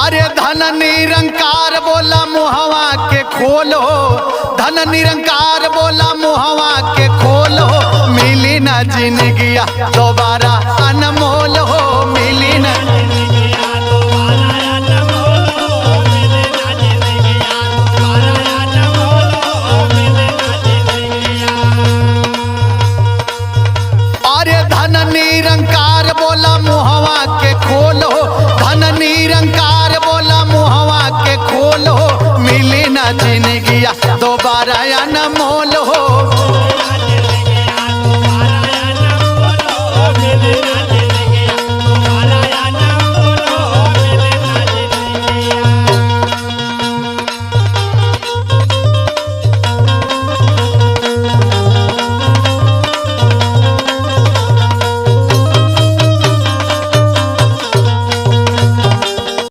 अरे धन निरंकार बोला मुहवा के खोलो, धन निरंकार बोला मुहवा के खोलो, मिली ना जिंदगिया दोबारा अनमोल हो, मिली ना निरंकार बोला मुहवा के खोलो, धन निरंकार बोला मुहवा के खोलो, मिली ना जिंदगिया दोबारा अनमोल हो।